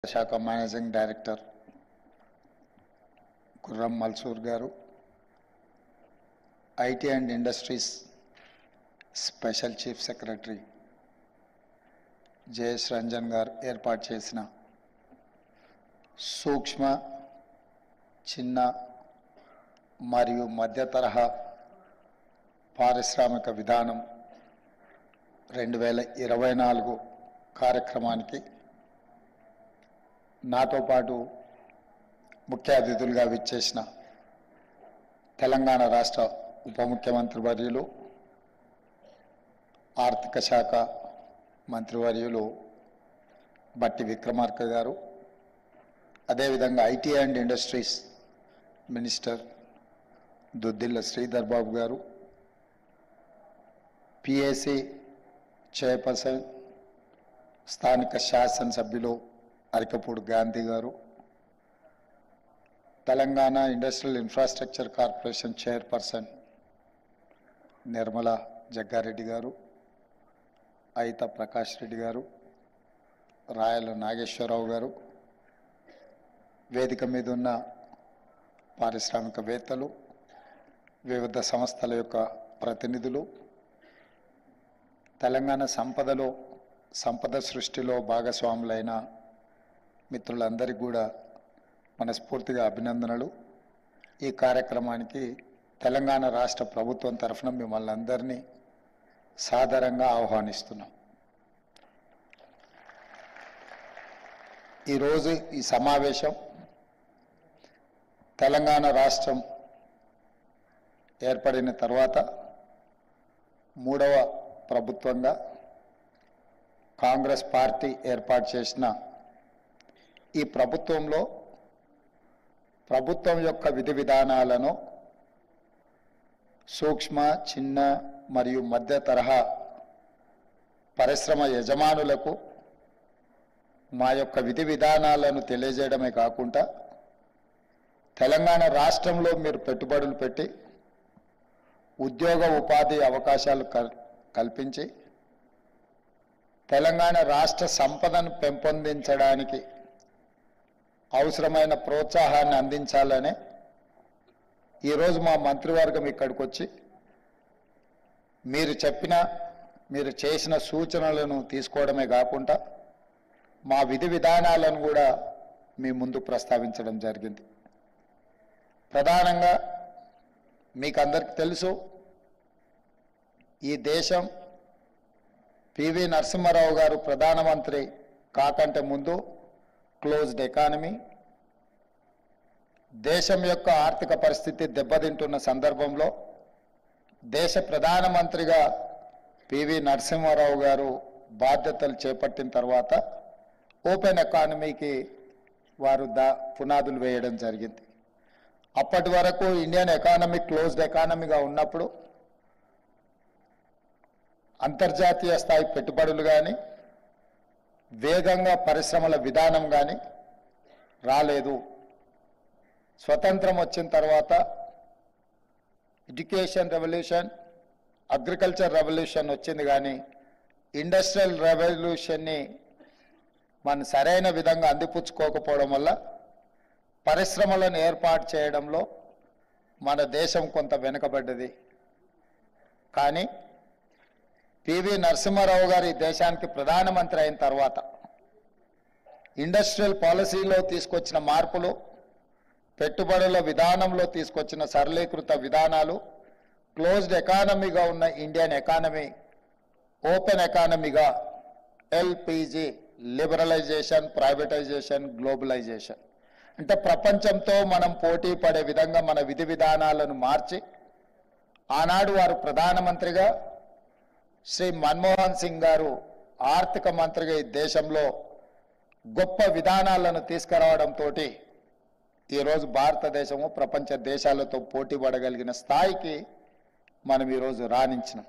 శాఖ managing director గుర్రం మల్సూర్ గారు, IT and industries special chief secretary JS Ranjan గారు ఏర్పాటు చేసిన సూక్ష్మ, చిన్న మరియు మధ్య తరహా పారిశ్రామిక విధానం 2024 కార్యక్రమానికి నాతో పాటు ముఖ్య అతిథులుగా విచ్చేసిన తెలంగాణ రాష్ట్ర ఉప ముఖ్యమంత్రి వర్యులు, ఆర్థిక శాఖ మంత్రివర్యులు బట్టి విక్రమార్క గారు, అదేవిధంగా IT and industries minister Duddilla Sridhar Babu garu, PAC chairperson స్థానిక శాసనసభ్యులు Arikapudi Gandhi garu, Telangana industrial infrastructure corporation chairperson Nirmala Jaggareddy garu, Aitha Prakash Reddy గారు, రాయల నాగేశ్వరరావు గారు, వేదిక మీద ఉన్న పారిశ్రామికవేత్తలు, వివిధ సంస్థల యొక్క ప్రతినిధులు, తెలంగాణ సంపద సృష్టిలో భాగస్వాములైన మిత్రులందరికీ కూడా మనస్ఫూర్తిగా అభినందనలు. ఈ కార్యక్రమానికి తెలంగాణ రాష్ట్ర ప్రభుత్వం తరఫున మిమ్మల్ని అందరినీ సాదరంగా ఆహ్వానిస్తున్నాం. ఈరోజు ఈ సమావేశం తెలంగాణ రాష్ట్రం ఏర్పడిన తర్వాత 3వ ప్రభుత్వంగా కాంగ్రెస్ పార్టీ ఏర్పాటు చేసిన ఈ ప్రభుత్వంలో ప్రభుత్వం యొక్క విధి విధానాలను సూక్ష్మ, చిన్న మరియు మధ్య తరహా పరిశ్రమ యజమానులకు మా యొక్క విధి విధానాలను తెలియజేయడమే కాకుండా తెలంగాణ రాష్ట్రంలో మీరు పెట్టుబడులు పెట్టి ఉద్యోగ ఉపాధి అవకాశాలు కల్పించి తెలంగాణ రాష్ట్ర సంపదను పెంపొందించడానికి అవసరమైన ప్రోత్సాహాన్ని అందించాలని ఈరోజు మా మంత్రివర్గం ఇక్కడికి వచ్చి మీరు చేసిన సూచనలను తీసుకోవడమే కాకుండా మా విధి విధానాలను కూడా మీ ముందు ప్రస్తావించడం జరిగింది. ప్రధానంగా మీకు అందరికీ తెలుసు, ఈ దేశం పివి నరసింహారావు గారు ప్రధానమంత్రి కాకంటే ముందు క్లోజ్డ్ ఎకానమీ, దేశం యొక్క ఆర్థిక పరిస్థితి దెబ్బతింటున్న సందర్భంలో దేశ ప్రధానమంత్రిగా పివి నరసింహారావు గారు బాధ్యతలు చేపట్టిన తర్వాత ఓపెన్ ఎకానమీకి వారు పునాదులు వేయడం జరిగింది. అప్పటి వరకు ఇండియన్ ఎకానమీ క్లోజ్డ్ ఎకానమీగా ఉన్నప్పుడు అంతర్జాతీయ స్థాయి పెట్టుబడులు కానీ వేగంగా పరిశ్రమల విధానం కానీ రాలేదు. స్వతంత్రం వచ్చిన తర్వాత ఎడ్యుకేషన్ రెవల్యూషన్, అగ్రికల్చర్ రెవల్యూషన్ వచ్చింది, కానీ ఇండస్ట్రియల్ రెవల్యూషన్ని మనం సరైన విధంగా అందిపుచ్చుకోకపోవడం వల్ల పరిశ్రమలను ఏర్పాటు చేయడంలో మన దేశం కొంత వెనుకబడ్డది. కానీ పివి నరసింహారావు గారు ఈ దేశానికి ప్రధానమంత్రి అయిన తర్వాత ఇండస్ట్రియల్ పాలసీలో తీసుకొచ్చిన మార్పులు, పెట్టుబడుల విధానంలో తీసుకొచ్చిన సరళీకృత విధానాలు, క్లోజ్డ్ ఎకానమీగా ఉన్న ఇండియన్ ఎకానమీ ఓపెన్ ఎకానమీగా ఎల్పిజి, లిబరలైజేషన్, ప్రైవేటైజేషన్, గ్లోబలైజేషన్, అంటే ప్రపంచంతో మనం పోటీ పడే విధంగా మన విధి విధానాలను మార్చి ఆనాడు వారు ప్రధానమంత్రిగా, శ్రీ మన్మోహన్ సింగ్ గారు ఆర్థిక మంత్రిగా ఈ దేశంలో గొప్ప విధానాలను తీసుకురావడంతో ఈరోజు భారతదేశము ప్రపంచ దేశాలతో పోటీ పడగలిగిన స్థాయికి మనం ఈరోజు రాణించినాం.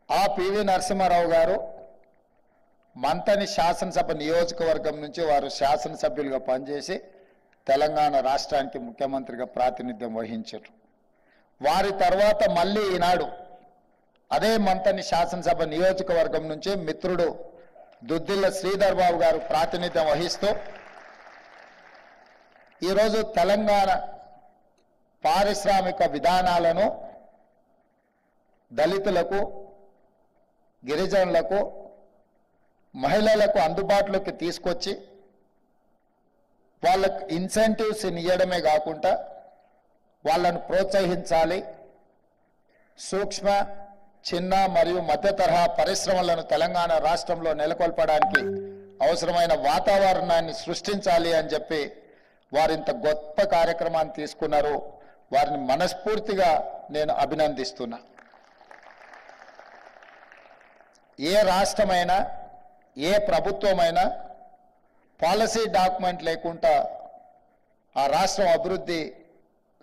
ఆ పివి నరసింహారావు గారు మంతని శాసనసభ నియోజకవర్గం నుంచి వారు శాసనసభ్యులుగా పనిచేసి తెలంగాణ రాష్ట్రానికి ముఖ్యమంత్రిగా ప్రాతినిధ్యం వహించారు. వారి తర్వాత మళ్ళీ ఈనాడు అదే మంతని శాసనసభ నియోజకవర్గం నుంచి మిత్రుడు దుద్దిల్ల శ్రీధర్ బాబు గారు ప్రాతినిధ్యం వహిస్తూ ఈరోజు తెలంగాణ పారిశ్రామిక విధానాలను దళితులకు, గిరిజనులకు, మహిళలకు అందుబాటులోకి తీసుకొచ్చి వాళ్ళకు ఇన్సెంటివ్స్ ఇవ్వడమే కాకుండా వాళ్ళను ప్రోత్సహించాలి. సూక్ష్మ, చిన్న మరియు మధ్య తరహా పరిశ్రమలను తెలంగాణ రాష్ట్రంలో నెలకొల్పడానికి అవసరమైన వాతావరణాన్ని సృష్టించాలి అని చెప్పి వారింత గొప్ప కార్యక్రమాన్ని తీసుకున్నారు. వారిని మనస్ఫూర్తిగా నేను అభినందిస్తున్నా. ఏ రాష్ట్రమైనా, ఏ ప్రభుత్వమైనా పాలసీ డాక్యుమెంట్ లేకుండా ఆ రాష్ట్రం అభివృద్ధి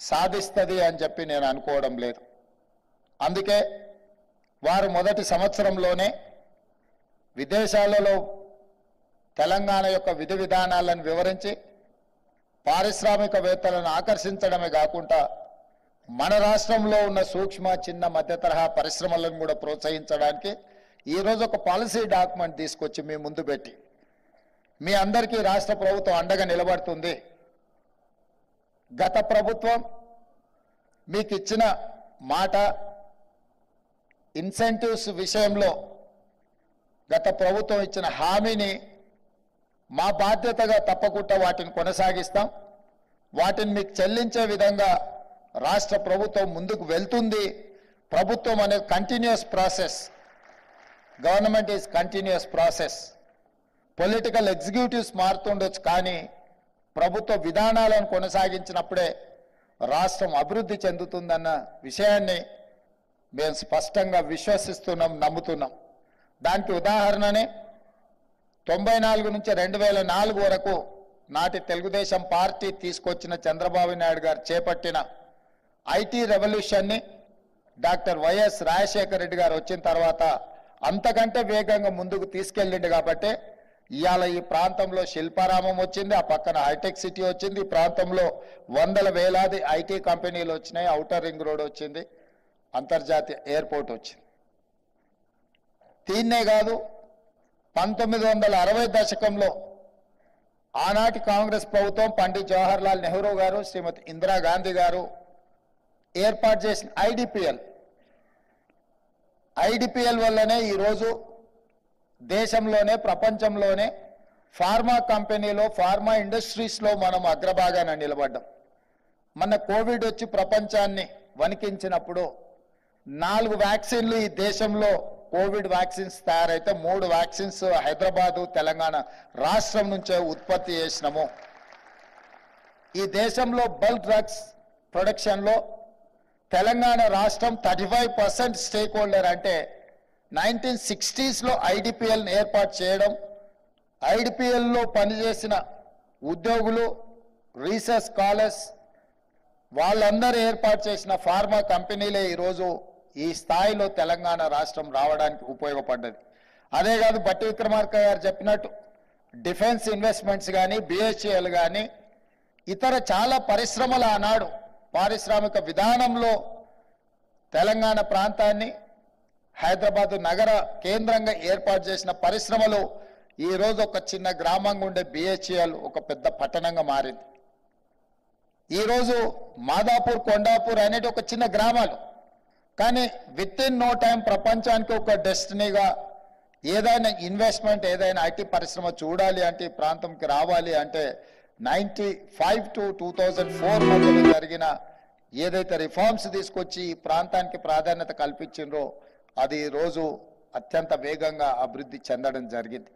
సాధిస్తుంది అని చెప్పి నేను అనుకోవడం లేదు. అందుకే వారు మొదటి సంవత్సరంలోనే విదేశాలలో తెలంగాణ యొక్క విధి విధానాలను వివరించి పారిశ్రామికవేత్తలను ఆకర్షించడమే కాకుండా మన రాష్ట్రంలో ఉన్న సూక్ష్మ, చిన్న, మధ్య తరహా పరిశ్రమలను కూడా ప్రోత్సహించడానికి ఈరోజు ఒక పాలసీ డాక్యుమెంట్ తీసుకొచ్చి మీ ముందు పెట్టి మీ అందరికీ రాష్ట్ర ప్రభుత్వం అండగా నిలబడుతుంది. గత ప్రభుత్వం మీకు ఇచ్చిన మాట ఇన్సెంటివ్స్ విషయంలో గత ప్రభుత్వం ఇచ్చిన హామీని మా బాధ్యతగా తప్పకుండా వాటిని కొనసాగిస్తాం. వాటిని మీకు చెల్లించే విధంగా రాష్ట్ర ప్రభుత్వం ముందుకు వెళ్తుంది. ప్రభుత్వం అనేది continuous process. Government is continuous process. Political executives మారుతుండొచ్చు, కానీ ప్రభుత్వ విధానాలను కొనసాగించినప్పుడే రాష్ట్రం అభివృద్ధి చెందుతుందన్న విషయాన్ని మేము స్పష్టంగా విశ్వసిస్తున్నాం, నమ్ముతున్నాం. దానికి ఉదాహరణనే 94 నుంచి 2004 వరకు నాటి తెలుగుదేశం పార్టీ తీసుకొచ్చిన చంద్రబాబు నాయుడు గారు చేపట్టిన ఐటీ రెవల్యూషన్ని డాక్టర్ వైఎస్ రాజశేఖర రెడ్డి గారు వచ్చిన తర్వాత అంతకంటే వేగంగా ముందుకు తీసుకెళ్ళింది. కాబట్టి ఇవాళ ఈ ప్రాంతంలో శిల్పారామం వచ్చింది, ఆ పక్కన హైటెక్ సిటీ వచ్చింది, ఈ ప్రాంతంలో వందల వేలాది ఐటీ కంపెనీలు వచ్చినాయి, ఔటర్ రింగ్ రోడ్ వచ్చింది, అంతర్జాతీయ ఎయిర్పోర్ట్ వచ్చింది. దీన్నే కాదు 1960 దశకంలో ఆనాటి కాంగ్రెస్ ప్రభుత్వం పండిట్ జవహర్లాల్ నెహ్రూ గారు, శ్రీమతి ఇందిరాగాంధీ గారు ఏర్పాటు చేసిన ఐడిపిఎల్ వల్లనే ఈరోజు దేశంలోనే, ప్రపంచంలోనే ఫార్మా కంపెనీలో, ఫార్మా ఇండస్ట్రీస్లో మనం అగ్రభాగాన నిలబడ్డాం. మన కోవిడ్ వచ్చి ప్రపంచాన్ని వణికించినప్పుడు 4 వ్యాక్సిన్లు ఈ దేశంలో కోవిడ్ వ్యాక్సిన్స్ తయారైతే 3 వ్యాక్సిన్స్ హైదరాబాదు, తెలంగాణ రాష్ట్రం నుంచే ఉత్పత్తి చేసినాము. ఈ దేశంలో బల్క్ డ్రగ్స్ ప్రొడక్షన్లో తెలంగాణ రాష్ట్రం 35% స్టేక్ హోల్డర్. అంటే 1960sలో ఐడిపిఎల్ని ఏర్పాటు చేయడం, ఐడిపిఎల్లో పనిచేసిన ఉద్యోగులు, రీసెర్చ్ స్కాలర్స్ వాళ్ళందరూ ఏర్పాటు చేసిన ఫార్మా కంపెనీలే ఈరోజు ఈ స్థాయిలో తెలంగాణ రాష్ట్రం రావడానికి ఉపయోగపడ్డది. అదే కాదు, బట్టి విక్రమార్క గారు చెప్పినట్టు డిఫెన్స్ ఇన్వెస్ట్మెంట్స్ కానీ, బిహెచ్ఎల్ కానీ, ఇతర చాలా పరిశ్రమల ఆనాడు పారిశ్రామిక విధానంలో తెలంగాణ ప్రాంతాన్ని హైదరాబాదు నగర కేంద్రంగా ఏర్పాటు చేసిన పరిశ్రమలు ఈరోజు ఒక చిన్న గ్రామంగా ఉండే బిహెచ్ఎల్ ఒక పెద్ద పట్టణంగా మారింది. ఈరోజు మాదాపూర్, కొండాపూర్ అనేది ఒక చిన్న గ్రామాలు, కానీ విత్ ఇన్ నో టైం ప్రపంచానికి ఒక డెస్టినీగా ఏదైనా ఇన్వెస్ట్మెంట్, ఏదైనా ఐటీ పరిశ్రమ చూడాలి అంటే, ఈ ప్రాంతంకి రావాలి అంటే 95 to 2004 మధ్యలో జరిగిన ఏదైతే రిఫార్మ్స్ తీసుకొచ్చి ఈ ప్రాంతానికి ప్రాధాన్యత కల్పించిండ్రో అది ఈరోజు అత్యంత వేగంగా అభివృద్ధి చెందడం జరిగింది.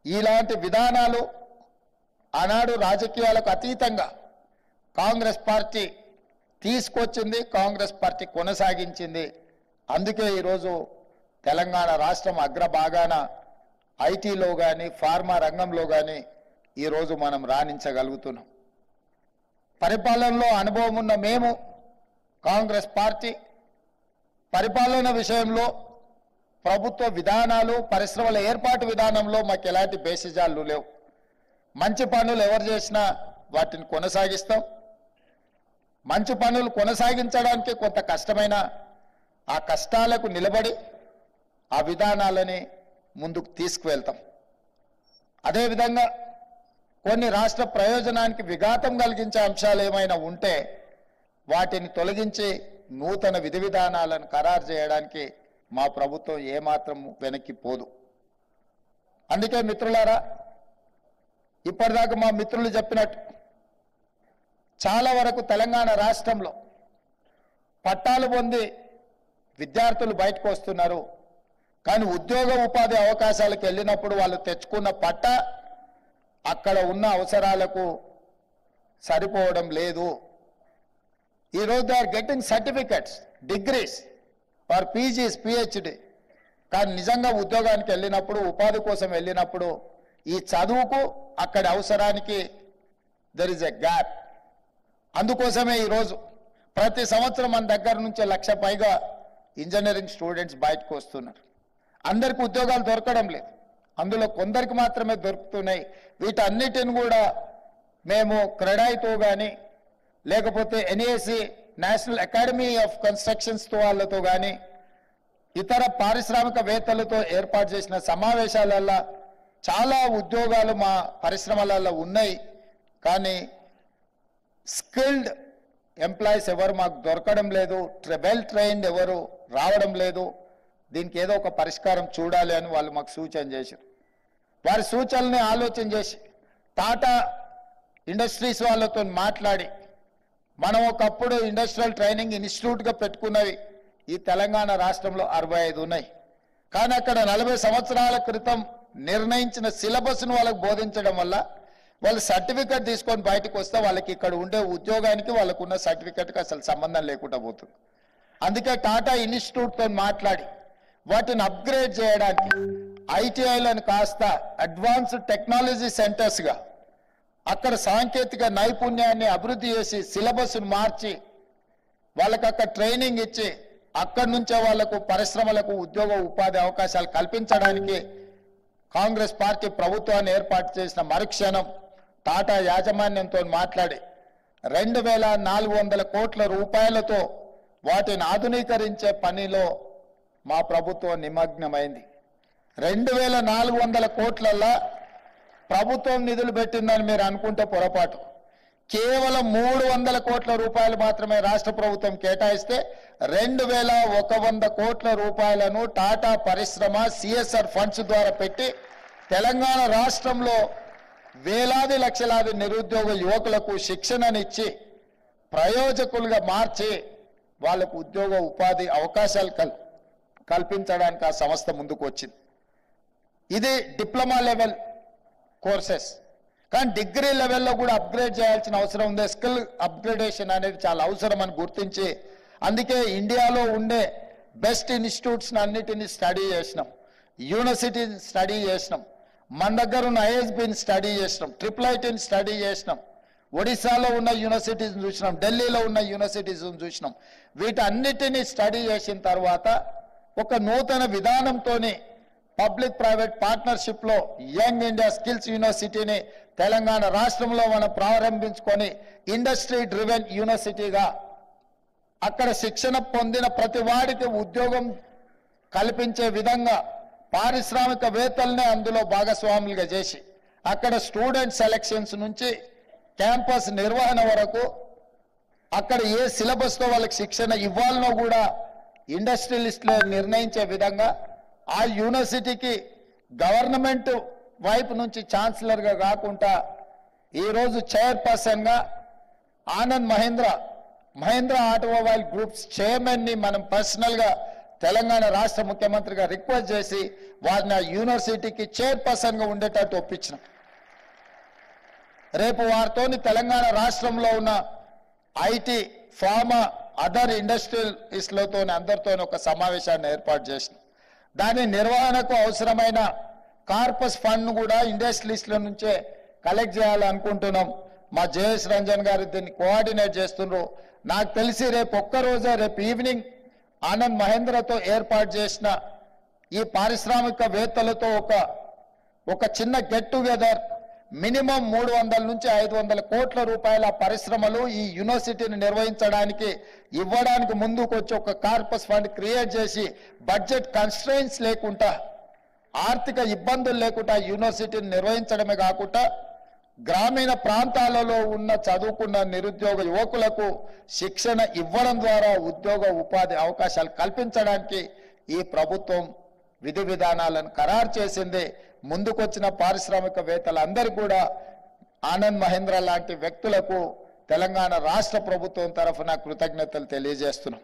ఇలాంటి విధానాలు ఆనాడు రాజకీయాలకు అతీతంగా కాంగ్రెస్ పార్టీ తీసుకొచ్చింది, కాంగ్రెస్ పార్టీ కొనసాగించింది. అందుకే ఈరోజు తెలంగాణ రాష్ట్రం అగ్రభాగాన ఐటీలో కానీ, ఫార్మా రంగంలో కానీ ఈరోజు మనం రాణించగలుగుతున్నాం. పరిపాలనలో అనుభవం ఉన్న మేము, కాంగ్రెస్ పార్టీ పరిపాలన విషయంలో ప్రభుత్వ విధానాలు, పరిశ్రమల ఏర్పాటు విధానంలో మాకు ఎలాంటి బేసిజాలు లేవు. మంచి పనులు ఎవరు చేసినా వాటిని కొనసాగిస్తాం. మంచి పనులు కొనసాగించడానికి కొంత కష్టమైన ఆ కష్టాలకు నిలబడి ఆ విధానాలని ముందుకు తీసుకువెళ్తాం. అదేవిధంగా కొన్ని రాష్ట్ర ప్రయోజనానికి విఘాతం కలిగించే అంశాలు ఏమైనా ఉంటే వాటిని తొలగించి నూతన విధి విధానాలను ఖరారు చేయడానికి మా ప్రభుత్వం ఏమాత్రం వెనక్కి పోదు. అందుకే మిత్రులారా, ఇప్పటిదాకా మా మిత్రులు చెప్పినట్టు చాలా వరకు తెలంగాణ రాష్ట్రంలో పట్టాలు పొంది విద్యార్థులు బయటకు వస్తున్నారు. కానీ ఉద్యోగ ఉపాధి అవకాశాలకు వెళ్ళినప్పుడు వాళ్ళు తెచ్చుకున్న పట్ట అక్కడ ఉన్న అవసరాలకు సరిపోవడం లేదు. ఈరోజు they are getting certificates, degrees for PGs, PhD. కానీ నిజంగా ఉద్యోగానికి వెళ్ళినప్పుడు, ఉపాధి కోసం వెళ్ళినప్పుడు ఈ చదువుకు అక్కడి అవసరానికి దెర్ ఇస్ ఎ గ్యాప్. అందుకోసమే ఈరోజు ప్రతి సంవత్సరం మన దగ్గర నుంచి 1,00,000 పైగా ఇంజనీరింగ్ స్టూడెంట్స్ బయటకు వస్తున్నారు. అందరికి ఉద్యోగాలు దొరకడం లేదు, అందులో కొందరికి మాత్రమే దొరుకుతున్నాయి. వీటన్నిటిని కూడా మేము క్రెడాయితో కానీ లేకపోతే ఎన్ఏసి నేషనల్ అకాడమీ ఆఫ్ కన్స్ట్రక్షన్స్తో వాళ్ళతో కానీ ఇతర పారిశ్రామికవేత్తలతో ఏర్పాటు చేసిన సమావేశాలలో చాలా ఉద్యోగాలు మా పరిశ్రమలలో ఉన్నాయి. కానీ స్కిల్డ్ ఎంప్లాయీస్ ఎవరు మాకు దొరకడం లేదు, వెల్ ట్రైన్డ్ ఎవరు రావడం లేదు. దీనికి ఏదో ఒక పరిష్కారం చూడాలి అని వాళ్ళు మాకు సూచన చేశారు. వారి సూచనల్ని ఆలోచన చేసి టాటా ఇండస్ట్రీస్ వాళ్ళతో మాట్లాడి మనం ఒకప్పుడు ఇండస్ట్రియల్ ట్రైనింగ్ ఇన్స్టిట్యూట్గా పెట్టుకున్నవి ఈ తెలంగాణ రాష్ట్రంలో 65 ఉన్నాయి. కానీ అక్కడ 40 సంవత్సరాల క్రితం నిర్ణయించిన సిలబస్ను వాళ్ళకు బోధించడం వల్ల వాళ్ళు సర్టిఫికెట్ తీసుకొని బయటకు వస్తే వాళ్ళకి ఇక్కడ ఉండే ఉద్యోగానికి వాళ్ళకున్న సర్టిఫికెట్కి అసలు సంబంధం లేకుండా పోతుంది. అందుకే టాటా ఇన్స్టిట్యూట్తో మాట్లాడి వాటిని అప్గ్రేడ్ చేయడానికి ఐటీఐలను కాస్త అడ్వాన్స్డ్ టెక్నాలజీ సెంటర్స్గా అక్కడ సాంకేతిక నైపుణ్యాన్ని అభివృద్ధి చేసి సిలబస్ను మార్చి వాళ్ళకి అక్కడ ట్రైనింగ్ ఇచ్చి అక్కడి నుంచే వాళ్లకు పరిశ్రమలకు ఉద్యోగ ఉపాధి అవకాశాలు కల్పించడానికి కాంగ్రెస్ పార్టీ ప్రభుత్వాన్ని ఏర్పాటు చేసిన మరుక్షణం టాటా యాజమాన్యంతో మాట్లాడి 2,400 కోట్ల రూపాయలతో వాటిని ఆధునీకరించే పనిలో మా ప్రభుత్వం నిమగ్నమైంది. 2,400 కోట్లల్లో ప్రభుత్వం నిధులు పెట్టిందని మీరు అనుకుంటే పొరపాటు. కేవలం 300 కోట్ల రూపాయలు మాత్రమే రాష్ట్ర ప్రభుత్వం కేటాయిస్తే 2,100 కోట్ల రూపాయలను టాటా పరిశ్రమ సిఎస్ఆర్ ఫండ్స్ ద్వారా పెట్టి తెలంగాణ రాష్ట్రంలో వేలాది లక్షలాది నిరుద్యోగ యువకులకు శిక్షణనిచ్చి ప్రయోజకులుగా మార్చి వాళ్లకు ఉద్యోగ ఉపాధి అవకాశాలు కల్పించడానికి ఆ సంస్థ ముందుకు వచ్చింది. ఇది డిప్లొమా లెవెల్ కోర్సెస్. కానీ డిగ్రీ లెవెల్లో కూడా అప్గ్రేడ్ చేయాల్సిన అవసరం ఉంది. స్కిల్ అప్గ్రేడేషన్ అనేది చాలా అవసరం అని గుర్తించి అందుకే ఇండియాలో ఉండే బెస్ట్ ఇన్స్టిట్యూట్స్ అన్నిటిని స్టడీ చేసినాం, యూనివర్సిటీని స్టడీ చేసినాం, మన దగ్గర ఉన్న ఐఎస్బిని స్టడీ చేసినాం, IIITని స్టడీ చేసినాం, ఒడిశాలో ఉన్న యూనివర్సిటీస్ని చూసినాం, ఢిల్లీలో ఉన్న యూనివర్సిటీస్ని చూసినాం. వీటన్నిటిని స్టడీ చేసిన తర్వాత ఒక నూతన విధానంతో పబ్లిక్ ప్రైవేట్ పార్ట్నర్షిప్లో యంగ్ ఇండియా స్కిల్స్ యూనివర్సిటీని తెలంగాణ రాష్ట్రంలో మనం ప్రారంభించుకొని ఇండస్ట్రీ డ్రివెన్ యూనివర్సిటీగా అక్కడ శిక్షణ పొందిన ప్రతి వాడికి ఉద్యోగం కల్పించే విధంగా పారిశ్రామికవేత్తలనే అందులో భాగస్వాములుగా చేసి అక్కడ స్టూడెంట్ సెలక్షన్స్ నుంచి క్యాంపస్ నిర్వహణ వరకు అక్కడ ఏ సిలబస్తో వాళ్ళకి శిక్షణ ఇవ్వాలనో కూడా ఇండస్ట్రియలిస్టులు నిర్ణయించే విధంగా ఆ యూనివర్సిటీకి గవర్నమెంట్ వైపు నుంచి ఛాన్సలర్గా కాకుండా ఈరోజు చైర్పర్సన్గా ఆనంద్ మహేంద్ర ఆటోమొబైల్ గ్రూప్స్ చైర్మన్ని మనం పర్సనల్గా తెలంగాణ రాష్ట్ర ముఖ్యమంత్రిగా రిక్వెస్ట్ చేసి వారిని ఆ యూనివర్సిటీకి చైర్పర్సన్గా ఉండేటట్టు ఒప్పించినాం. రేపు వారితోని తెలంగాణ రాష్ట్రంలో ఉన్న ఐటీ, ఫార్మా, అదర్ ఇండస్ట్రియలిస్టులతో అందరితో ఒక సమావేశాన్ని ఏర్పాటు చేసినాం. దాని నిర్వహణకు అవసరమైన కార్పస్ ఫండ్ను కూడా ఇండస్ట్రియలిస్టుల నుంచే కలెక్ట్ చేయాలనుకుంటున్నాం. మా జయేష్ రంజన్ గారు దీన్ని కోఆర్డినేట్ చేస్తున్నారు. నాకు తెలిసి రేపు ఒక్కరోజే, రేపు ఈవినింగ్ ఆనంద్ మహేంద్రతో ఏర్పాటు చేసిన ఈ పారిశ్రామికవేత్తలతో ఒక చిన్న గెట్ టుగెదర్ మినిమం 300 నుంచి 500 కోట్ల రూపాయల పరిశ్రమలు ఈ యూనివర్సిటీని నిర్వహించడానికి ఇవ్వడానికి ముందుకు వచ్చి ఒక కార్పస్ ఫండ్ క్రియేట్ చేసి బడ్జెట్ కన్స్ట్రెయిన్స్ లేకుండా ఆర్థిక ఇబ్బందులు లేకుండా యూనివర్సిటీని నిర్వహించడమే కాకుండా గ్రామీణ ప్రాంతాలలో ఉన్న చదువుకున్న నిరుద్యోగ యువకులకు శిక్షణ ఇవ్వడం ద్వారా ఉద్యోగ ఉపాధి అవకాశాలు కల్పించడానికి ఈ ప్రభుత్వం విధి విధానాలను ఖరారు చేసింది. ముందుకొచ్చిన పారిశ్రామికవేత్తలందరికీ కూడా ఆనంద్ మహేంద్ర లాంటి వ్యక్తులకు తెలంగాణ రాష్ట్ర ప్రభుత్వం తరఫున కృతజ్ఞతలు తెలియజేస్తున్నాం.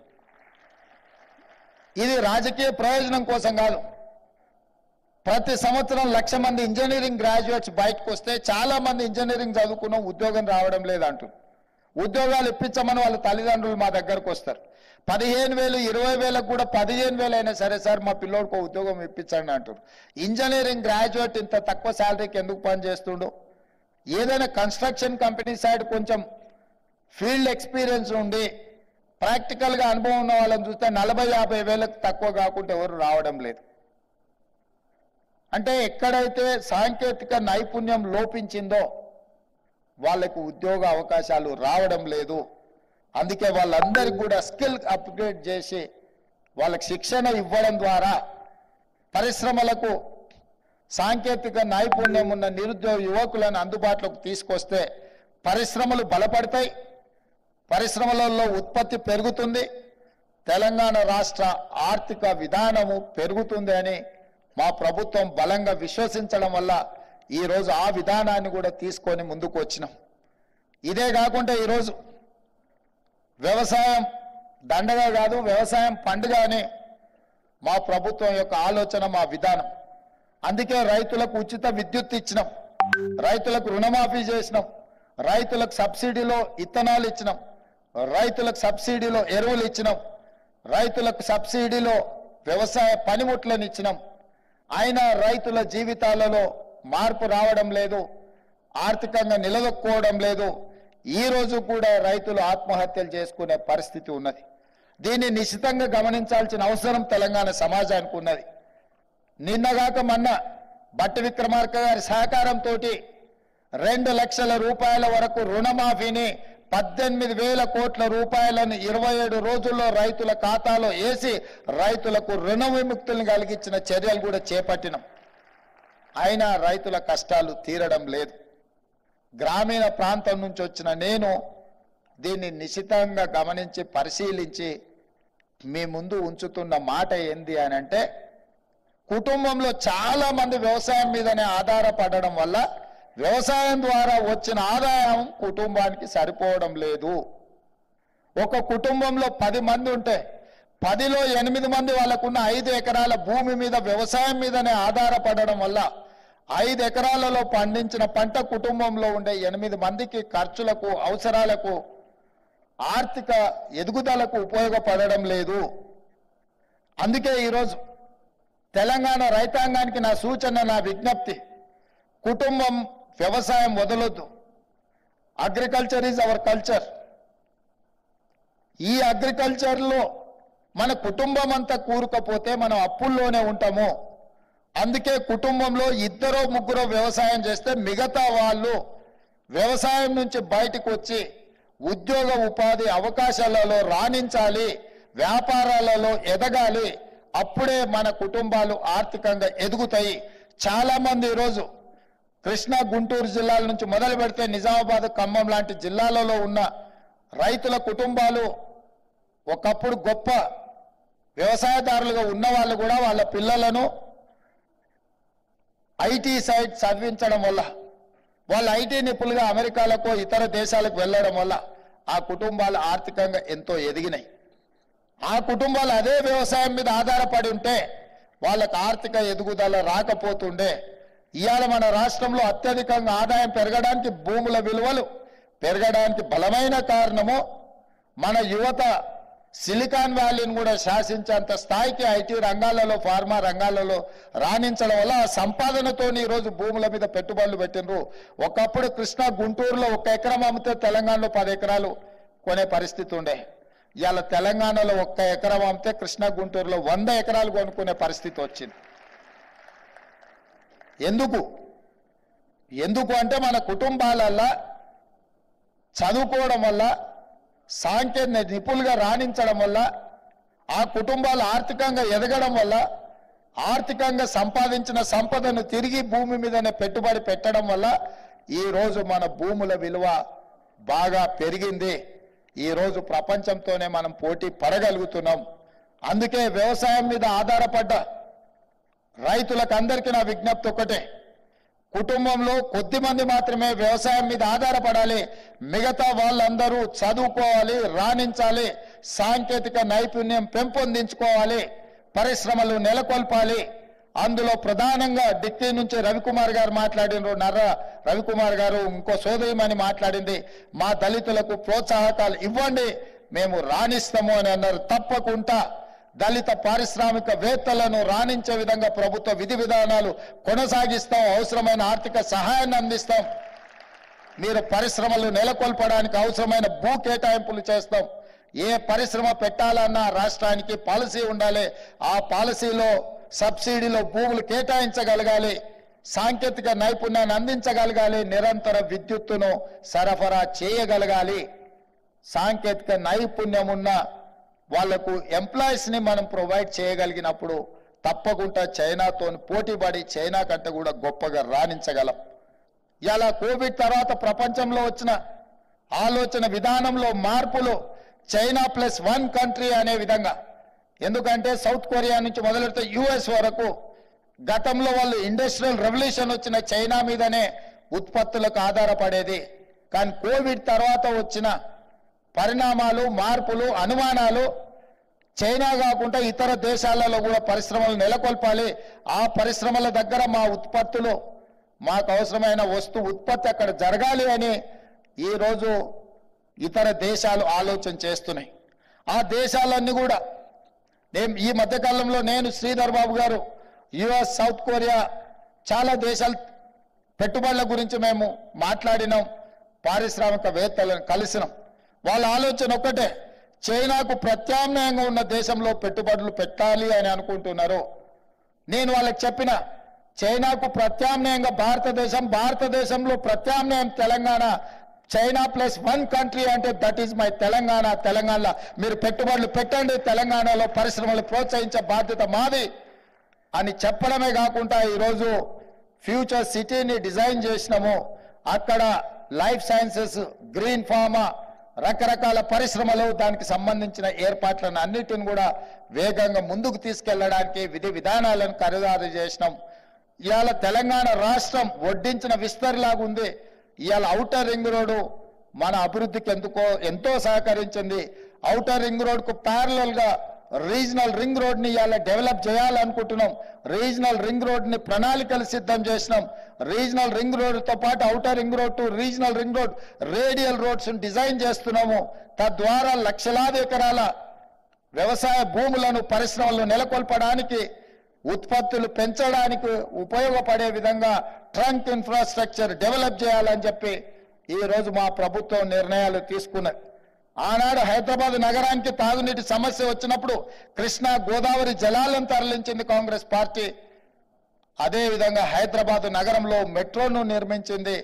ఇది రాజకీయ ప్రయోజనం కోసం కాదు. ప్రతి సంవత్సరం 1,00,000 మంది ఇంజనీరింగ్ గ్రాడ్యుయేట్స్ బయటకు వస్తే చాలా మంది ఇంజనీరింగ్ చదువుకున్నాం, ఉద్యోగం రావడం లేదంటారు. ఉద్యోగాలు ఇప్పించమని వాళ్ళ తల్లిదండ్రులు మా దగ్గరకు వస్తారు. 15,000 20,000 కూడా 15,000 అయినా సరే సార్ మా పిల్లోడికి ఉద్యోగం ఇప్పించండి అంటారు. ఇంజనీరింగ్ గ్రాడ్యుయేట్ ఇంత తక్కువ శాలరీకి ఎందుకు పని చేస్తుండో? ఏదైనా కన్స్ట్రక్షన్ కంపెనీ సైడ్ కొంచెం ఫీల్డ్ ఎక్స్పీరియన్స్ ఉండి ప్రాక్టికల్గా అనుభవం ఉన్న వాళ్ళని చూస్తే 40-50 వేలకు తక్కువ కాకుండా ఎవరు రావడం లేదు. అంటే ఎక్కడైతే సాంకేతిక నైపుణ్యం లోపించిందో వాళ్ళకు ఉద్యోగ అవకాశాలు రావడం లేదు. అందుకే వాళ్ళందరికీ కూడా స్కిల్ అప్గ్రేడ్ చేసి వాళ్ళకి శిక్షణ ఇవ్వడం ద్వారా పరిశ్రమలకు సాంకేతిక నైపుణ్యం ఉన్న నిరుద్యోగ యువకులను అందుబాటులోకి తీసుకొస్తే పరిశ్రమలు బలపడతాయి, పరిశ్రమలలో ఉత్పత్తి పెరుగుతుంది, తెలంగాణ రాష్ట్ర ఆర్థిక విధానము పెరుగుతుంది అని మా ప్రభుత్వం బలంగా విశ్వసించడం వల్ల ఈరోజు ఆ విధానాన్ని కూడా తీసుకొని ముందుకు వచ్చినాం. ఇదే కాకుండా ఈరోజు వ్యవసాయం దండగా కాదు, వ్యవసాయం పండుగ అని మా ప్రభుత్వం యొక్క ఆలోచన, మా విధానం. అందుకే రైతులకు ఉచిత విద్యుత్ ఇచ్చినాం, రైతులకు రుణమాఫీ చేసినాం, రైతులకు సబ్సిడీలో ఇత్తనాలు ఇచ్చినాం, రైతులకు సబ్సిడీలో ఎరువులు ఇచ్చినాం, రైతులకు సబ్సిడీలో వ్యవసాయ పనిముట్లను ఇచ్చినాం. అయినా రైతుల జీవితాలలో మార్పు రావడం లేదు, ఆర్థికంగా నిలదొక్కుకోవడం లేదు. ఈ రోజు కూడా రైతులు ఆత్మహత్యలు చేసుకునే పరిస్థితి ఉన్నది. దీన్ని నిశితంగా గమనించాల్సిన అవసరం తెలంగాణ సమాజానికి ఉన్నది. నిన్నగాక మొన్న బట్టి విక్రమార్క గారి సహకారంతో 2 లక్షల రూపాయల వరకు రుణమాఫీని 18,000 కోట్ల రూపాయలను 27 రోజుల్లో రైతుల ఖాతాలో వేసి రైతులకు రుణ విముక్తులను కలిగించిన చర్యలు కూడా చేపట్టినాం. అయినా రైతుల కష్టాలు తీరడం లేదు. గ్రామీణ ప్రాంతం నుంచి వచ్చిన నేను దీన్ని నిశితంగా గమనించి పరిశీలించి మీ ముందు ఉంచుతున్న మాట ఏంది అని అంటే, కుటుంబంలో చాలా మంది వ్యవసాయం మీదనే ఆధారపడడం వల్ల వ్యవసాయం ద్వారా వచ్చిన ఆదాయం కుటుంబానికి సరిపోవడం లేదు. ఒక కుటుంబంలో 10 మంది ఉంటే 10లో 8 మంది వాళ్ళకున్న 5 ఎకరాల భూమి మీద వ్యవసాయం మీదనే ఆధారపడడం వల్ల 5 ఎకరాలలో పండించిన పంట కుటుంబంలో ఉండే 8 మందికి ఖర్చులకు, అవసరాలకు, ఆర్థిక ఎదుగుదలకు ఉపయోగపడడం లేదు. అందుకే ఈరోజు తెలంగాణ రైతాంగానికి నా సూచన, నా విజ్ఞప్తి, కుటుంబం వ్యవసాయం వదలొద్దు. Agriculture is our culture. ఈ అగ్రికల్చర్లో మన కుటుంబం అంతా కూరుకపోతే మనం అప్పుల్లోనే ఉంటాము. అందుకే కుటుంబంలో 2-3 వ్యవసాయం చేస్తే మిగతా వాళ్ళు వ్యవసాయం నుంచి బయటకు వచ్చి ఉద్యోగ ఉపాధి అవకాశాలలో రాణించాలి, వ్యాపారాలలో ఎదగాలి. అప్పుడే మన కుటుంబాలు ఆర్థికంగా ఎదుగుతాయి. చాలా మంది ఈరోజు కృష్ణా, గుంటూరు జిల్లాల నుంచి మొదలు పెడితే నిజామాబాద్, ఖమ్మం లాంటి జిల్లాలలో ఉన్న రైతుల కుటుంబాలు ఒకప్పుడు గొప్ప వ్యవసాయదారులుగా ఉన్న వాళ్ళు కూడా వాళ్ళ పిల్లలను ఐటీ సైడ్ చదివించడం వల్ల, వాళ్ళు ఐటీ నిపుణులుగా అమెరికాలకు, ఇతర దేశాలకు వెళ్ళడం వల్ల ఆ కుటుంబాలు ఆర్థికంగా ఎంతో ఎదిగినాయి. ఆ కుటుంబాలు అదే వ్యవసాయం మీద ఆధారపడి ఉంటే వాళ్ళకు ఆర్థిక ఎదుగుదల రాకపోతుండే. ఇవాళ మన రాష్ట్రంలో అత్యధికంగా ఆదాయం పెరగడానికి, భూముల విలువలు పెరగడానికి బలమైన కారణము మన యువత సిలికాన్ వ్యాలీని కూడా శాసించేంత స్థాయికి ఐటీ రంగాలలో, ఫార్మా రంగాలలో రాణించడం వల్ల ఆ సంపాదనతో ఈరోజు భూముల మీద పెట్టుబడులు పెట్టినరు. ఒకప్పుడు కృష్ణా, గుంటూరులో 1 ఎకరం అమ్మితే తెలంగాణలో 10 ఎకరాలు కొనే పరిస్థితి ఉండే. ఇవాళ తెలంగాణలో 1 ఎకరం అమ్మితే కృష్ణా, గుంటూరులో 100 ఎకరాలు కొనుక్కునే పరిస్థితి వచ్చింది. ఎందుకు అంటే మన కుటుంబాలల్లో చదువుకోవడం వల్ల, సాంకేతిక నిపుణులుగా రాణించడం వల్ల, ఆ కుటుంబాలు ఆర్థికంగా ఎదగడం వల్ల ఆర్థికంగా సంపాదించిన సంపదను తిరిగి భూమి మీదనే పెట్టుబడి పెట్టడం వల్ల ఈ రోజు మన భూముల విలువ బాగా పెరిగింది. ఈ రోజు ప్రపంచంతోనే మనం పోటీ పడగలుగుతున్నాం. అందుకే వ్యవసాయం మీద ఆధారపడ్డ రైతులకు అందరికీ నా విజ్ఞప్తి ఒకటే, కుటుంబంలో కొద్దిమంది మాత్రమే వ్యవసాయం మీద ఆధారపడాలి. మిగతా వాళ్ళందరూ చదువుకోవాలి, రాణించాలి, సాంకేతిక నైపుణ్యం పెంపొందించుకోవాలి, పరిశ్రమలు నెలకొల్పాలి. అందులో ప్రధానంగా డిక్కీ నుంచి రవికుమార్ గారు మాట్లాడినారు, నర్ర రవికుమార్ గారు, ఇంకో సోదరిమణి మాట్లాడింది, మా దళితులకు ప్రోత్సాహకాలు ఇవ్వండి, మేము రాణిస్తాము అని అన్నారు. తప్పకుండా దళిత పారిశ్రామికవేత్తలను రాణించే విధంగా ప్రభుత్వ విధి విధానాలు కొనసాగిస్తాం, అవసరమైన ఆర్థిక సహాయాన్ని అందిస్తాం. మీరు పరిశ్రమలు నెలకొల్పడానికి అవసరమైన భూ కేటాయింపులు చేస్తాం. ఏ పరిశ్రమ పెట్టాలన్నా రాష్ట్రానికి పాలసీ ఉండాలి. ఆ పాలసీలో సబ్సిడీలో భూములు కేటాయించగలగాలి, సాంకేతిక నైపుణ్యాన్ని అందించగలగాలి, నిరంతర విద్యుత్తును సరఫరా చేయగలగాలి. సాంకేతిక నైపుణ్యం ఉన్న వాళ్లకు ఎంప్లాయీస్ ని మనం ప్రొవైడ్ చేయగలిగినప్పుడు తప్పకుండా చైనాతో పోటీపడి చైనా కంటే కూడా గొప్పగా రాణించగలం. ఇలా కోవిడ్ తర్వాత ప్రపంచంలో వచ్చిన ఆలోచన విధానంలో మార్పులు చైనా +1 కంట్రీ అనే విధంగా, ఎందుకంటే సౌత్ కొరియా నుంచి మొదలెడితే యుఎస్ వరకు గతంలో వాళ్ళు ఇండస్ట్రియల్ రెవల్యూషన్ వచ్చిన చైనా మీదనే ఉత్పత్తులకు ఆధారపడేది. కానీ కోవిడ్ తర్వాత వచ్చిన పరిణామాలు, మార్పులు, అనుమానాలు చైనా కాకుండా ఇతర దేశాలలో కూడా పరిశ్రమలు నెలకొల్పాలి. ఆ పరిశ్రమల దగ్గర మా ఉత్పత్తులు, మాకు అవసరమైన ఉత్పత్తి అక్కడ జరగాలి అని ఈరోజు ఇతర దేశాలు ఆలోచన చేస్తున్నాయి. ఆ దేశాలన్నీ కూడా ఈ మధ్యకాలంలో నేను, శ్రీధర్ బాబు గారు, యుఎస్, సౌత్ కొరియా చాలా దేశాల పెట్టుబడుల గురించి మేము మాట్లాడినాం, పారిశ్రామికవేత్తలను కలిసినాం. వాళ్ళ ఆలోచన ఒక్కటే, చైనాకు ప్రత్యామ్నాయంగా ఉన్న దేశంలో పెట్టుబడులు పెట్టాలి అని అనుకుంటున్నారు. నేను వాళ్ళకి చెప్పిన, చైనాకు ప్రత్యామ్నాయంగా భారతదేశంలో ప్రత్యామ్నాయం తెలంగాణ. చైనా +1 కంట్రీ అంటే దట్ ఈజ్ మై తెలంగాణ. తెలంగాణలో మీరు పెట్టుబడులు పెట్టండి, తెలంగాణలో పరిశ్రమలు ప్రోత్సహించే బాధ్యత మాది అని చెప్పడమే కాకుండా ఈరోజు ఫ్యూచర్ సిటీని డిజైన్ చేసినాము. అక్కడ లైఫ్ సైన్సెస్, గ్రీన్ ఫార్మా, రకరకాల పరిశ్రమలు, దానికి సంబంధించిన ఏర్పాట్లను అన్నిటిని కూడా వేగంగా ముందుకు తీసుకెళ్లడానికి విధి విధానాలను ఖరారు చేసినాం. ఇవాళ తెలంగాణ రాష్ట్రం వడ్డించిన విస్తరిలాగా ఉంది. ఇవాళ ఔటర్ రింగ్ రోడ్డు మన అభివృద్ధికి ఎంతో సహకరించింది. ఔటర్ రింగ్ రోడ్కు ప్యారలల్ గా రీజనల్ రింగ్ రోడ్ ని ఇవాళ డెవలప్ చేయాలనుకుంటున్నాం. రీజనల్ రింగ్ రోడ్ ని ప్రణాళికలు సిద్ధం చేసినాం. రీజనల్ రింగ్ రోడ్ తో పాటు outer ring road to regional ring road, radial roads design చేస్తున్నాము. తద్వారా లక్షలాది ఎకరాల వ్యవసాయ భూములను, పరిశ్రమలను నెలకొల్పడానికి, ఉత్పత్తులు పెంచడానికి ఉపయోగపడే విధంగా ట్రంక్ ఇన్ఫ్రాస్ట్రక్చర్ డెవలప్ చేయాలని చెప్పి ఈ రోజు మా ప్రభుత్వం నిర్ణయాలు తీసుకున్నది. ఆనాడు హైదరాబాద్ నగరానికి తాగునీటి సమస్య వచ్చినప్పుడు కృష్ణా గోదావరి జలాలను తరలించింది కాంగ్రెస్ పార్టీ. అదేవిధంగా హైదరాబాద్ నగరంలో మెట్రోను నిర్మించింది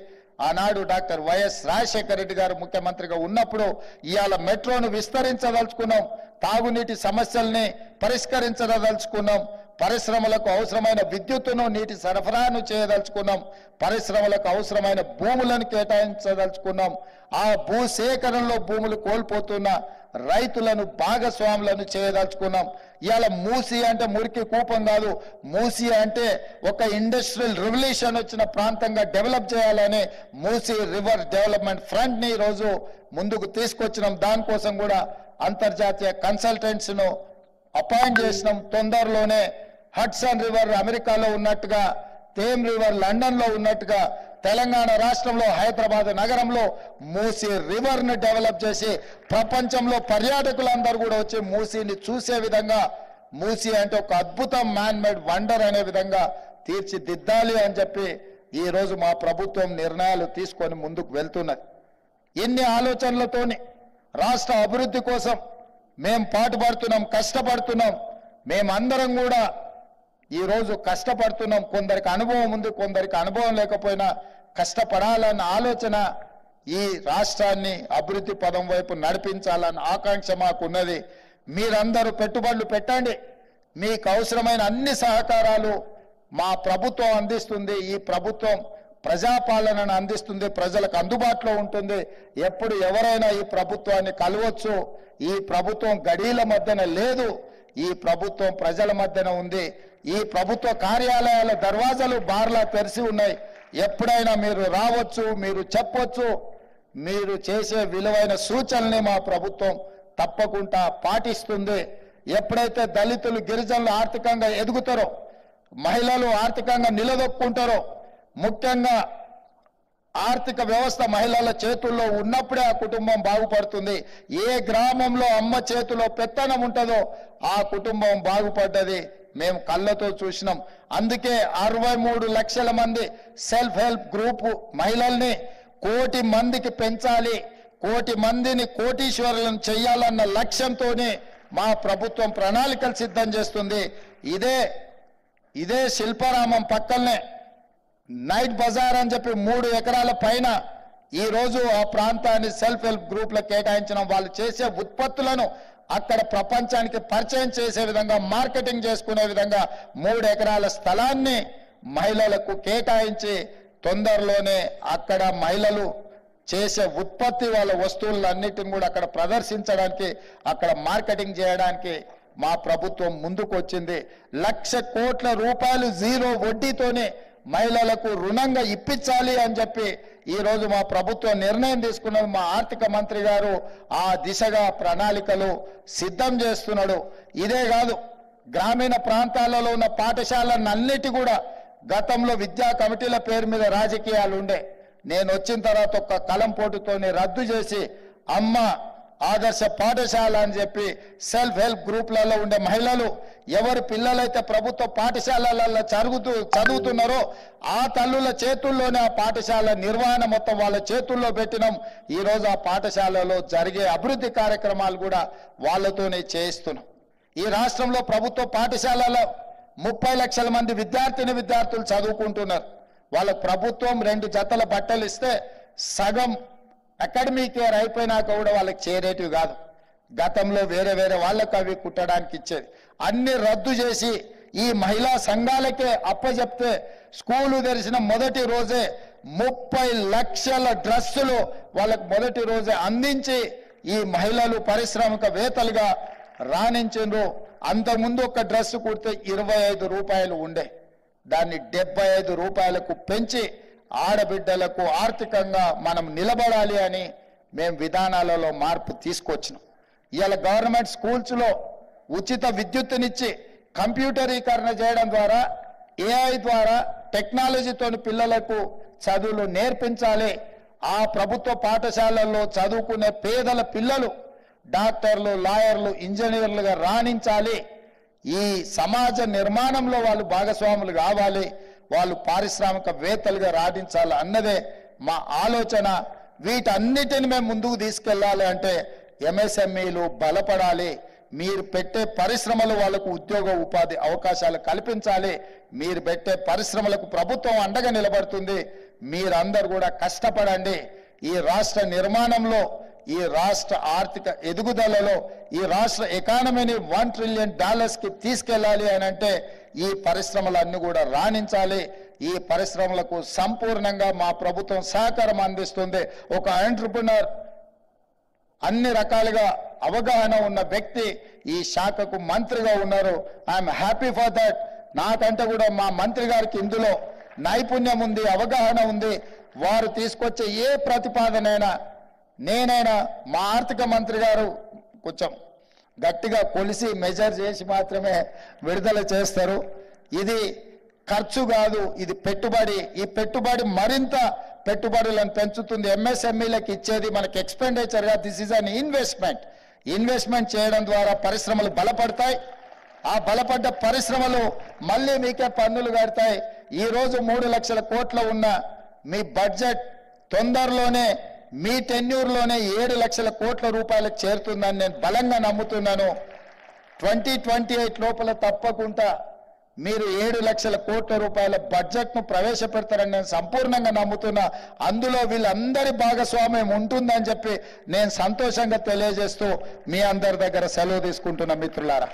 ఆనాడు డాక్టర్ వైఎస్ రాజశేఖర రెడ్డి గారు ముఖ్యమంత్రిగా ఉన్నప్పుడు. ఇవాళ మెట్రోను విస్తరించదలుచుకున్నాం, తాగునీటి సమస్యల్ని పరిష్కరించదలుచుకున్నాం, పరిశ్రమలకు అవసరమైన విద్యుత్తును, నీటి సరఫరాను చేయదలుచుకున్నాం, పరిశ్రమలకు అవసరమైన భూములను కేటాయించదలుచుకున్నాం. ఆ భూసేకరణలో భూములు కోల్పోతున్న రైతులను భాగస్వాములను చేయదలుచుకున్నాం. ఇవాళ మూసీ అంటే మురికి కూపం కాదు, మూసీ అంటే ఒక ఇండస్ట్రియల్ రెవల్యూషన్ వచ్చిన ప్రాంతంగా డెవలప్ చేయాలని మూసీ రివర్ డెవలప్మెంట్ ఫ్రంట్ ని ఈరోజు ముందుకు తీసుకొచ్చినాం. దానికోసం కూడా అంతర్జాతీయ కన్సల్టెంట్స్ ను అపాయింట్ చేసినాం. తొందరలోనే హడ్సన్ రివర్ అమెరికాలో ఉన్నట్టుగా, థేమ్ రివర్ లండన్ లో ఉన్నట్టుగా తెలంగాణ రాష్ట్రంలో హైదరాబాద్ నగరంలో మూసీ రివర్ ని డెవలప్ చేసి ప్రపంచంలో పర్యాటకులందరూ కూడా వచ్చి మూసీని చూసే విధంగా, మూసీ అంటే ఒక అద్భుతం, మ్యాన్ మేడ్ వండర్ అనే విధంగా తీర్చిదిద్దాలి అని చెప్పి ఈ రోజు మా ప్రభుత్వం నిర్ణయాలు తీసుకొని ముందుకు వెళ్తున్నది. ఇన్ని ఆలోచనలతోని రాష్ట్ర అభివృద్ధి కోసం మేం పాటుపడుతున్నాం, కష్టపడుతున్నాం. మేమందరం కూడా ఈరోజు కష్టపడుతున్నాం. కొందరికి అనుభవం ఉంది, కొందరికి అనుభవం లేకపోయినా కష్టపడాలన్న ఆలోచన, ఈ రాష్ట్రాన్ని అభివృద్ధి పదం వైపు నడిపించాలన్న ఆకాంక్ష మాకున్నది. మీరందరూ పెట్టుబడులు పెట్టండి, మీకు అవసరమైన అన్ని సహకారాలు మా ప్రభుత్వం అందిస్తుంది. ఈ ప్రభుత్వం ప్రజాపాలనను అందిస్తుంది, ప్రజలకు అందుబాటులో ఉంటుంది. ఎప్పుడు ఎవరైనా ఈ ప్రభుత్వాన్ని కలవచ్చు. ఈ ప్రభుత్వం గడీల మధ్యన లేదు, ఈ ప్రభుత్వం ప్రజల మధ్యన ఉంది. ఈ ప్రభుత్వ కార్యాలయాల దర్వాజాలు బార్లా తెరిచి ఉన్నాయి. ఎప్పుడైనా మీరు రావచ్చు, మీరు చెప్పొచ్చు. మీరు చేసే విలువైన సూచనల్ని మా ప్రభుత్వం తప్పకుండా పాటిస్తుంది. ఎప్పుడైతే దళితులు గిరిజనులు ఆర్థికంగా ఎదుగుతారో, మహిళలు ఆర్థికంగా నిలదొక్కుంటారో, ముఖ్యంగా ఆర్థిక వ్యవస్థ మహిళల చేతుల్లో ఉన్నప్పుడే ఆ కుటుంబం బాగుపడుతుంది. ఏ గ్రామంలో అమ్మ చేతిలో పెత్తనం ఉంటుందో ఆ కుటుంబం బాగుపడ్డది మేము కళ్ళతో చూసినాం. అందుకే 63 లక్షల మంది సెల్ఫ్ హెల్ప్ గ్రూప్ మహిళల్ని 1 కోటి మందికి పెంచాలి, 1 కోటి మందిని కోటీశ్వరులను చేయాలన్న లక్ష్యంతోనే మా ప్రభుత్వం ప్రణాళికలు సిద్ధం చేస్తుంది. ఇదే శిల్పారామం పక్కనే నైట్ బజార్ అని చెప్పి 3 ఎకరాల పైన ఈ రోజు ఆ ప్రాంతాన్ని సెల్ఫ్ హెల్ప్ గ్రూప్ల కేటాయించిన వాళ్ళు చేసే ఉత్పత్తులను అక్కడ ప్రపంచానికి పరిచయం చేసే విధంగా, మార్కెటింగ్ చేసుకునే విధంగా 3 ఎకరాల స్థలాన్ని మహిళలకు కేటాయించి తొందరలోనే అక్కడ మహిళలు చేసే ఉత్పత్తి వాళ్ళ వస్తువులన్నిటిని కూడా అక్కడ ప్రదర్శించడానికి, అక్కడ మార్కెటింగ్ చేయడానికి మా ప్రభుత్వం ముందుకు వచ్చింది. 1,00,000 కోట్ల రూపాయలు జీరో వడ్డీతోనే మహిళలకు రుణంగా ఇప్పించాలి అని చెప్పి ఈ రోజు మా ప్రభుత్వం నిర్ణయం తీసుకున్నది. మా ఆర్థిక మంత్రి గారు ఆ దిశగా ప్రణాళికలు సిద్ధం చేస్తున్నాడు. ఇదే కాదు, గ్రామీణ ప్రాంతాలలో ఉన్న పాఠశాలలన్నిటి కూడా గతంలో విద్యా కమిటీల పేరు మీద రాజకీయాలు ఉండే. నేను వచ్చిన తర్వాత ఒక కలం పోటుతోని రద్దు చేసి అమ్మ ఆదర్శ పాఠశాల అని చెప్పి సెల్ఫ్ హెల్ప్ గ్రూప్లలో ఉండే మహిళలు ఎవరు పిల్లలైతే ప్రభుత్వ పాఠశాలలలో చదువుతున్నారో ఆ తల్లుల చేతుల్లోనే ఆ పాఠశాల నిర్వహణ మొత్తం వాళ్ళ చేతుల్లో పెట్టినాం. ఈరోజు ఆ పాఠశాలలో జరిగే అభివృద్ధి కార్యక్రమాలు కూడా వాళ్ళతోనే చేయిస్తున్నాం. ఈ రాష్ట్రంలో ప్రభుత్వ పాఠశాలలో 30 లక్షల మంది విద్యార్థులు చదువుకుంటున్నారు. వాళ్ళకు ప్రభుత్వం 2 జతల బట్టలు ఇస్తే సగం అకాడమిక్ ఇయర్ అయిపోయినాక కూడా వాళ్ళకి చేరేటివి కాదు. గతంలో వేరే వాళ్ళకు అవి కుట్టడానికి ఇచ్చేది. అన్ని రద్దు చేసి ఈ మహిళా సంఘాలకే అప్పచెప్తే స్కూలు తెరిచిన మొదటి రోజే 30 లక్షల డ్రెస్సులు వాళ్ళకు మొదటి రోజే అందించి ఈ మహిళలు పారిశ్రామికవేత్తలుగా రాణించారు. అంతకుముందు ఒక డ్రెస్ కుడితే 25 రూపాయలు ఉండే, దాన్ని 75 రూపాయలకు పెంచి ఆడబిడ్డలకు ఆర్థికంగా మనం నిలబడాలి అని మేము విధానాలలో మార్పు తీసుకొచ్చినాం. ఇవాళ గవర్నమెంట్ స్కూల్స్లో ఉచిత విద్యుత్తునిచ్చి కంప్యూటరీకరణ చేయడం ద్వారా, AI ద్వారా, టెక్నాలజీతో పిల్లలకు చదువులు నేర్పించాలి. ఆ ప్రభుత్వ పాఠశాలల్లో చదువుకునే పేదల పిల్లలు డాక్టర్లు, లాయర్లు, ఇంజనీర్లుగా రాణించాలి. ఈ సమాజ నిర్మాణంలో వాళ్ళు భాగస్వాములు కావాలి, వాళ్ళు పారిశ్రామికవేత్తలుగా రాణించాలి అన్నదే మా ఆలోచన. వీటన్నిటిని మేము ముందుకు తీసుకెళ్ళాలి అంటే MSMEలు బలపడాలి. మీరు పెట్టే పరిశ్రమలు వాళ్ళకు ఉద్యోగ ఉపాధి అవకాశాలు కల్పించాలి. మీరు పెట్టే పరిశ్రమలకు ప్రభుత్వం అండగా నిలబడుతుంది. మీరందరూ కూడా కష్టపడండి. ఈ రాష్ట్ర నిర్మాణంలో, ఈ రాష్ట్ర ఆర్థిక ఎదుగుదలలో, ఈ రాష్ట్ర ఎకానమీని $1 ట్రిలియన్ తీసుకెళ్ళాలి అని అంటే ఈ పరిశ్రమలన్నీ కూడా రాణించాలి. ఈ పరిశ్రమలకు సంపూర్ణంగా మా ప్రభుత్వం సహకారం అందిస్తుంది. ఒక ఎంటర్‌ప్రెన్యూర్, అన్ని రకాలుగా అవగాహన ఉన్న వ్యక్తి ఈ శాఖకు మంత్రిగా ఉన్నారు. I'm happy for that. నాకంటే కూడా మా మంత్రి గారికి ఇందులో నైపుణ్యం ఉంది, అవగాహన ఉంది. వారు తీసుకొచ్చే ఏ ప్రతిపాదనైనా నేనైనా, మా ఆర్థిక మంత్రి గారు కొంచెం గట్టిగా కొలిసి మెజర్ చేసి మాత్రమే విడుదల చేస్తారు. ఇది ఖర్చు కాదు, ఇది పెట్టుబడి. ఈ పెట్టుబడి మరింత పెట్టుబడులను పెంచుతుంది. MSMEలకు ఇచ్చేది మనకి ఎక్స్పెండిచర్గా, దిస్ ఈజ్ అన్ ఇన్వెస్ట్మెంట్ చేయడం ద్వారా పరిశ్రమలు బలపడతాయి. ఆ బలపడ్డ పరిశ్రమలు మళ్ళీ మీకే పన్నులు కడతాయి. ఈరోజు 3 లక్షల కోట్ల ఉన్న మీ బడ్జెట్ తొందరలోనే మీ టెన్యూర్లోనే 7 లక్షల కోట్ల రూపాయలకు చేరుతుందని నేను బలంగా నమ్ముతున్నాను. 2028 లోపల తప్పకుండా మీరు 7 లక్షల కోట్ల రూపాయల బడ్జెట్ను ప్రవేశపెడతారని నేను సంపూర్ణంగా నమ్ముతున్నా. అందులో వీళ్ళందరి భాగస్వామ్యం ఉంటుందని చెప్పి నేను సంతోషంగా తెలియజేస్తూ మీ అందరి దగ్గర సెలవు తీసుకుంటున్న మిత్రులారా.